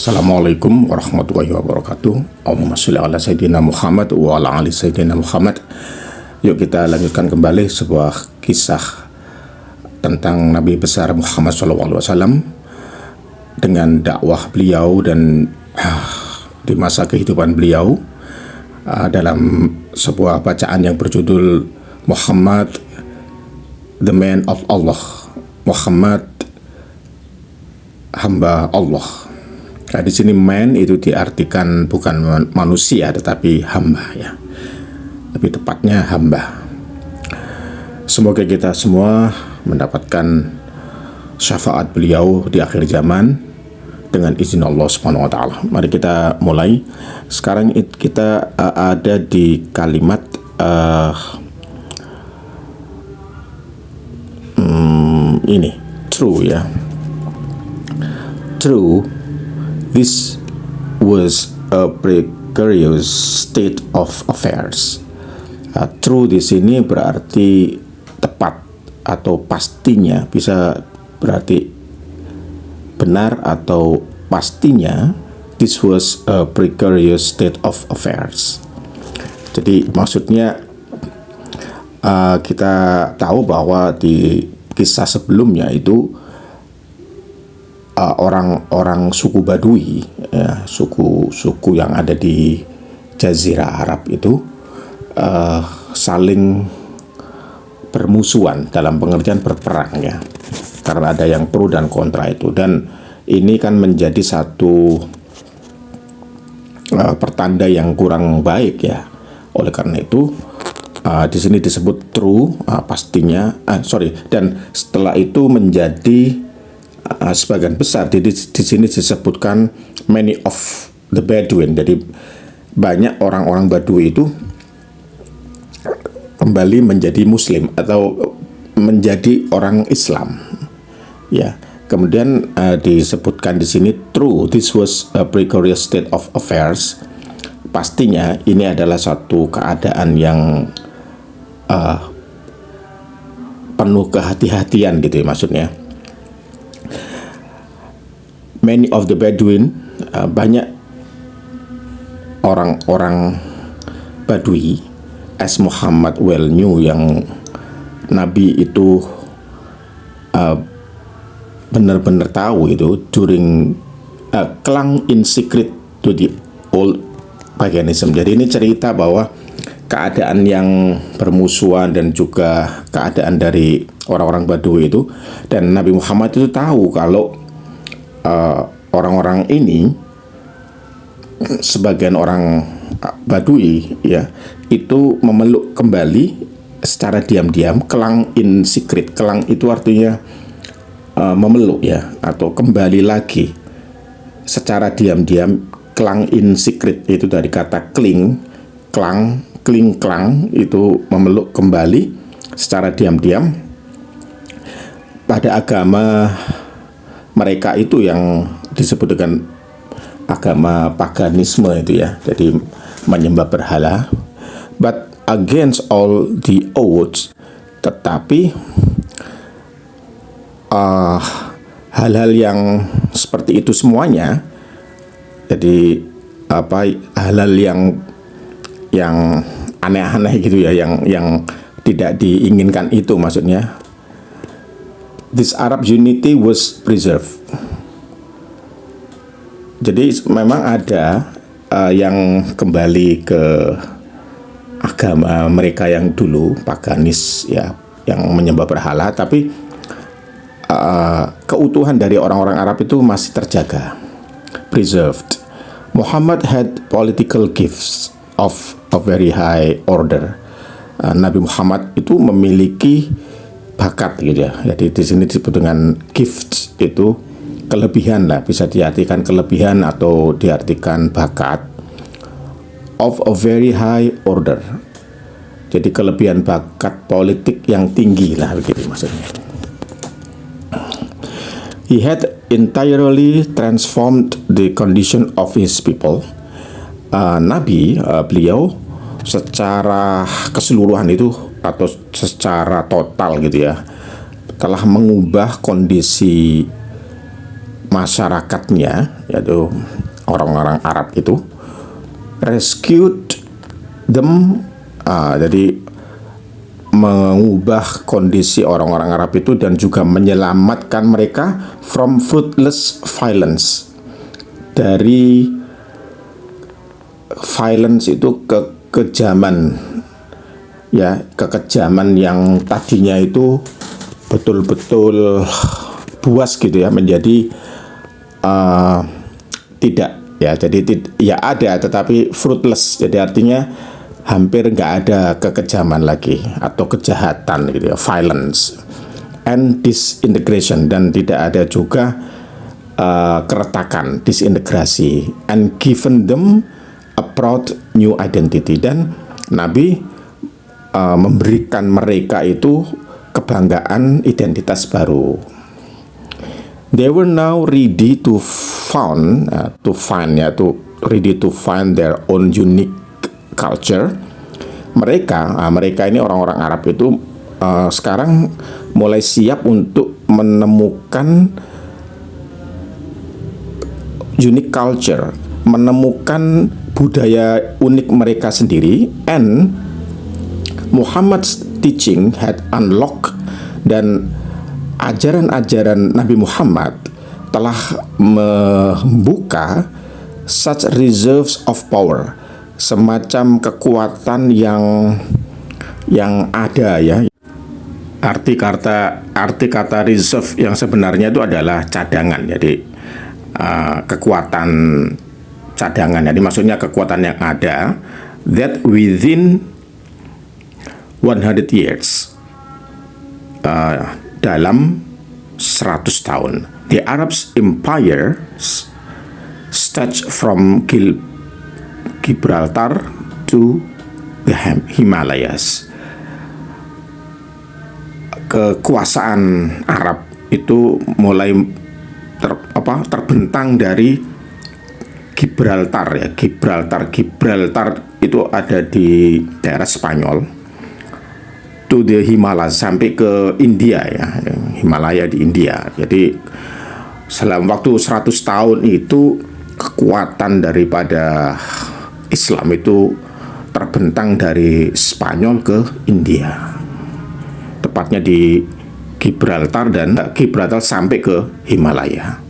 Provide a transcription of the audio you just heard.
Assalamualaikum warahmatullahi wabarakatuh. Allahumma sholli ala sayyidina Muhammad wa ala ali sayyidina Muhammad. Yuk kita lanjutkan kembali sebuah kisah tentang Nabi besar Muhammad SAW dengan dakwah beliau dan di masa kehidupan beliau dalam sebuah bacaan yang berjudul Muhammad the Man of Allah, Muhammad hamba Allah. Nah, di sini man itu diartikan bukan manusia tetapi hamba ya. Lebih tepatnya hamba. Semoga kita semua mendapatkan syafaat beliau di akhir zaman dengan izin Allah Subhanahu wa taala. Mari kita mulai. Sekarang kita ada di kalimat ini true ya. True, this was a precarious state of affairs. True di sini berarti tepat atau pastinya, bisa berarti benar atau pastinya. This was a precarious state of affairs. Jadi maksudnya kita tahu bahwa di kisah sebelumnya itu orang-orang suku Badui, ya, suku yang ada di Jazirah Arab itu saling bermusuhan dalam pengertian berperang ya, karena ada yang pro dan kontra itu, dan ini kan menjadi satu pertanda yang kurang baik ya. Oleh karena itu di sini disebut true, pastinya, dan setelah itu menjadi sebagian besar di sini disebutkan many of the Bedouin. Jadi banyak orang-orang Badui itu kembali menjadi Muslim atau menjadi orang Islam. Ya, kemudian disebutkan di sini true, this was a precarious state of affairs. Pastinya ini adalah satu keadaan yang penuh kehati-hatian gitu ya, maksudnya. Many of the Bedouin, banyak orang-orang Badui, as Muhammad well knew, yang Nabi itu benar-benar tahu itu, during clung in secret to the old paganism. Jadi ini cerita bahwa keadaan yang bermusuhan dan juga keadaan dari orang-orang Badui itu, dan Nabi Muhammad itu tahu kalau orang-orang ini, sebagian orang Badui ya, itu memeluk kembali secara diam-diam, kelang in secret. Kelang itu artinya memeluk ya, atau kembali lagi secara diam-diam. Kelang in secret itu dari kata kling, klang, kling, klang, itu memeluk kembali secara diam-diam pada agama mereka itu yang disebut dengan agama paganisme itu ya, jadi menyembah berhala. But against all the odds, tetapi hal-hal yang seperti itu semuanya, jadi hal-hal yang aneh-aneh gitu ya, yang tidak diinginkan itu, maksudnya this Arab unity was preserved. Jadi memang ada yang kembali ke agama mereka yang dulu paganis ya, yang menyembah berhala, tapi keutuhan dari orang-orang Arab itu masih terjaga, preserved. Muhammad had political gifts of a very high order. Nabi Muhammad itu memiliki bakat gitu ya. Jadi di sini disebut dengan gift, itu kelebihan lah, bisa diartikan kelebihan atau diartikan bakat. Of a very high order. Jadi kelebihan bakat politik yang tinggi lah, begitu maksudnya. He had entirely transformed the condition of his people. Beliau secara keseluruhan itu, atau secara total gitu ya, telah mengubah kondisi masyarakatnya, yaitu orang-orang Arab itu, rescued them, jadi mengubah kondisi orang-orang Arab itu dan juga menyelamatkan mereka from fruitless violence, dari violence itu kekejaman, ya, kekejaman yang tadinya itu betul-betul buas gitu ya, menjadi tidak, ya, jadi ya ada tetapi fruitless, jadi artinya hampir nggak ada kekejaman lagi atau kejahatan gitu ya, violence and disintegration, dan tidak ada juga keretakan, disintegrasi, and given them a proud new identity, dan Nabi memberikan mereka itu kebanggaan identitas baru. They were now ready to find their own unique culture. Mereka ini orang-orang Arab itu sekarang mulai siap untuk menemukan unique culture, menemukan budaya unik mereka sendiri, and Muhammad's teaching had unlocked, dan ajaran-ajaran Nabi Muhammad telah membuka such reserves of power, semacam kekuatan yang ada, ya. Arti kata reserve yang sebenarnya itu adalah cadangan, jadi kekuatan cadangan, jadi maksudnya kekuatan yang ada, that within 100 years, dalam 100 tahun, the Arabs empire stretched from Gibraltar to the Himalayas. Kekuasaan Arab itu mulai terbentang dari Gibraltar, ya. Gibraltar itu ada di daerah Spanyol, to the Himalaya, sampai ke India, ya, Himalaya di India. Jadi selama waktu 100 tahun itu kekuatan daripada Islam itu terbentang dari Spanyol ke India, tepatnya di Gibraltar, dan Gibraltar sampai ke Himalaya.